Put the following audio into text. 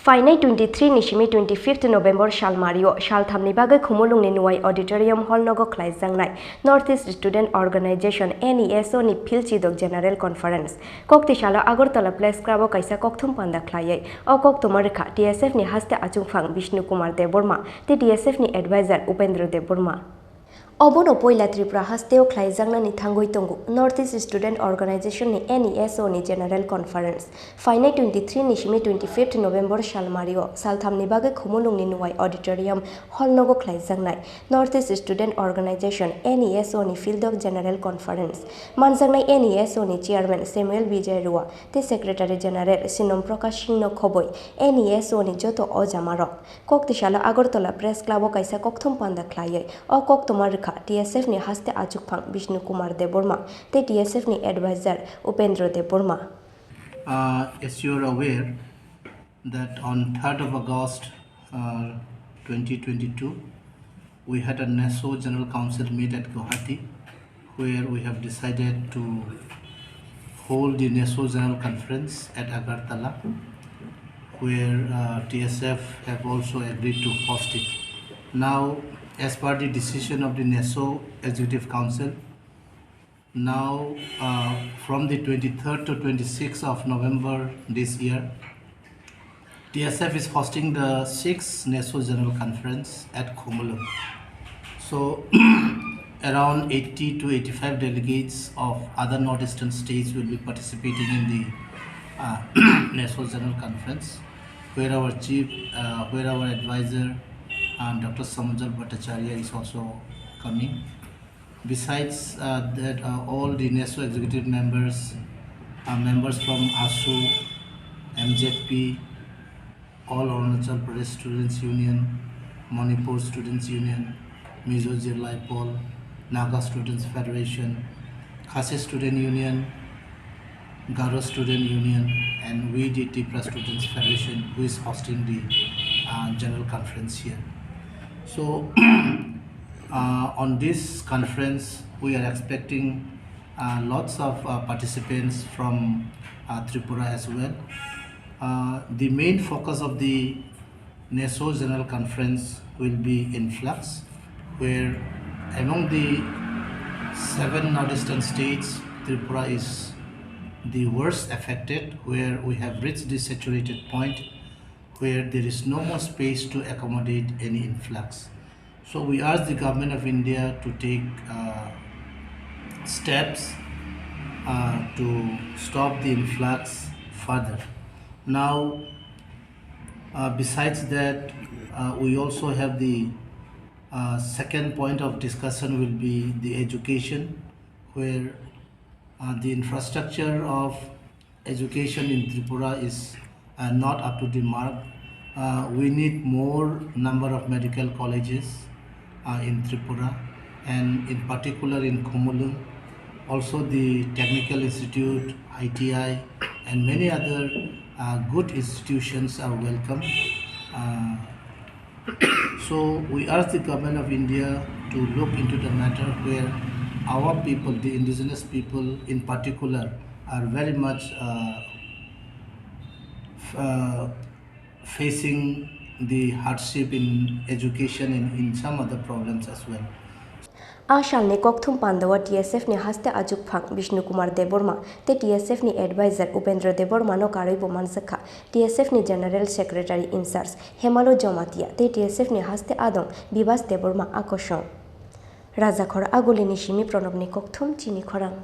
Phainai 23 Nishimi 25th November Salmario Salthamni bagai Khumulwngni Nuai Auditorium Hall Nogo Khlaijaknai Northeast Student Organization NESO ni Philchidok General Conference Kokti Shala Agartala Place Club o kaisa kokthum panda khlaiai o koktumarikha TSF ni haste achungphang Vishnu Kumar Deborma te TSF ni advisor Upendra Deborma Obono poila Tripura hasteo Khlaijaknai thangoi tongu Northeast Student Organization ni NESO ni General Conference Phainai 23 Nishimi 25th November Salmario Salthamni bagai Khumulwngni Nuai Auditorium Hall Nogo Khlaijaknai Northeast Student Organization NESO ni Field of General Conference Manjaknai NESO ni Chairman Samuel Vijay Rua te Secretary General Sinom Prakash Singh no khoboi NESO ni joto ojamarok Koktishala Agartala Press Club o kaisa kokthum panda khlaiai o koktumar TSF ni haste achukphang Vishnu Kumar Deborma te TSF ni advisor Upendra Deborma. As you are aware that on 3rd of August 2022 we had a NESO General Council meet at Guwahati where we have decided to hold the NESO General Conference at Agartala where TSF have also agreed to host it. Now, as per the decision of the NESO Executive Council, now from the 23rd to 26th of November this year, TSF is hosting the 6th NESO General Conference at Khumulwngni. So around 80 to 85 delegates of other northeastern states will be participating in the NESO General Conference, where our advisor Dr. Samujal Bhattacharya is also coming. Besides that, all the NESO executive members members from ASU, MJP, All Arunachal Pradesh Students Union, Manipur Students Union, Mizo Jirlai Pol, Naga Students Federation, Khasi Student Union, Garo Student Union, and we the Tripura Students Federation, who is hosting the general conference here. So on this conference we are expecting lots of participants from Tripura as well. The main focus of the NESO General Conference will be influx, where among the 7 northeastern states, Tripura is the worst affected, where we have reached the saturated point where there is no more space to accommodate any influx. So we ask the government of India to take steps to stop the influx further. Now, besides that, we also have the second point of discussion will be the education, where the infrastructure of education in Tripura is not up to the mark. We need more number of medical colleges in Tripura, and in particular in Khumulwngni. Also the Technical Institute, ITI, and many other good institutions are welcome. So we ask the government of India to look into the matter, where our people, the indigenous people in particular, are very much facing the hardship in education and in some other problems as well. Ashal ni kokthum pandawa TSF ni haste achukphang Vishnu Kumar Deborma te TSF ni advisor Upendra Deborma no karaibo manjakha TSF ni General Secretary in charge Hemalo Jomatia te TSF ni haste adong Bibas Deborma akoshong Raja Khora aguli Nishimi Pranab ni kokthum Chini Khorang